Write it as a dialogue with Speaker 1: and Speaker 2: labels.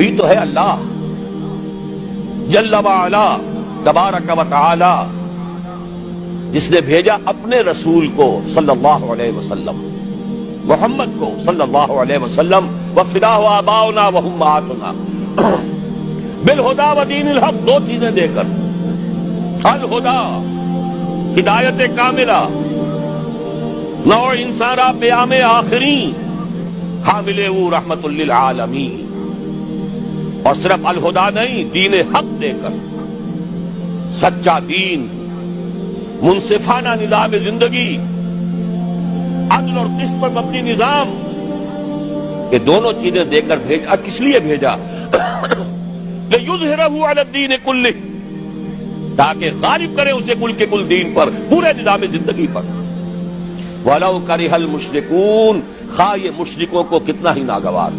Speaker 1: بھی تو ہے اللہ جل وعلا تبارک و تعالی، جس نے بھیجا اپنے رسول کو صلی اللہ علیہ وسلم، محمد کو صلی اللہ علیہ وسلم، وفداہ آباؤنا وامہاتنا بالہدی ودین الحق، دو چیزیں دے کر، الہدا ہدایت کاملہ، نوع انسانہ پیام آخری، حامل وہ رحمت للعالمین، اور صرف الہدا نہیں، دین حق دے کر، سچا دین، منصفانہ نظام زندگی، عدل اور قسط پر مبنی نظام، یہ دونوں چیزیں دے کر بھیجا۔ کس لیے بھیجا؟ لِيُظْهِرَهُ عَلَى الدِّينِ كُلِّهِ، تاکہ غالب کرے اسے کل کے کل دین پر، پورے نظام زندگی پر۔ وَلَوْ كَرِهَ الْمُشْرِكُونَ، خواہ یہ مشرکوں کو کتنا ہی ناگوار۔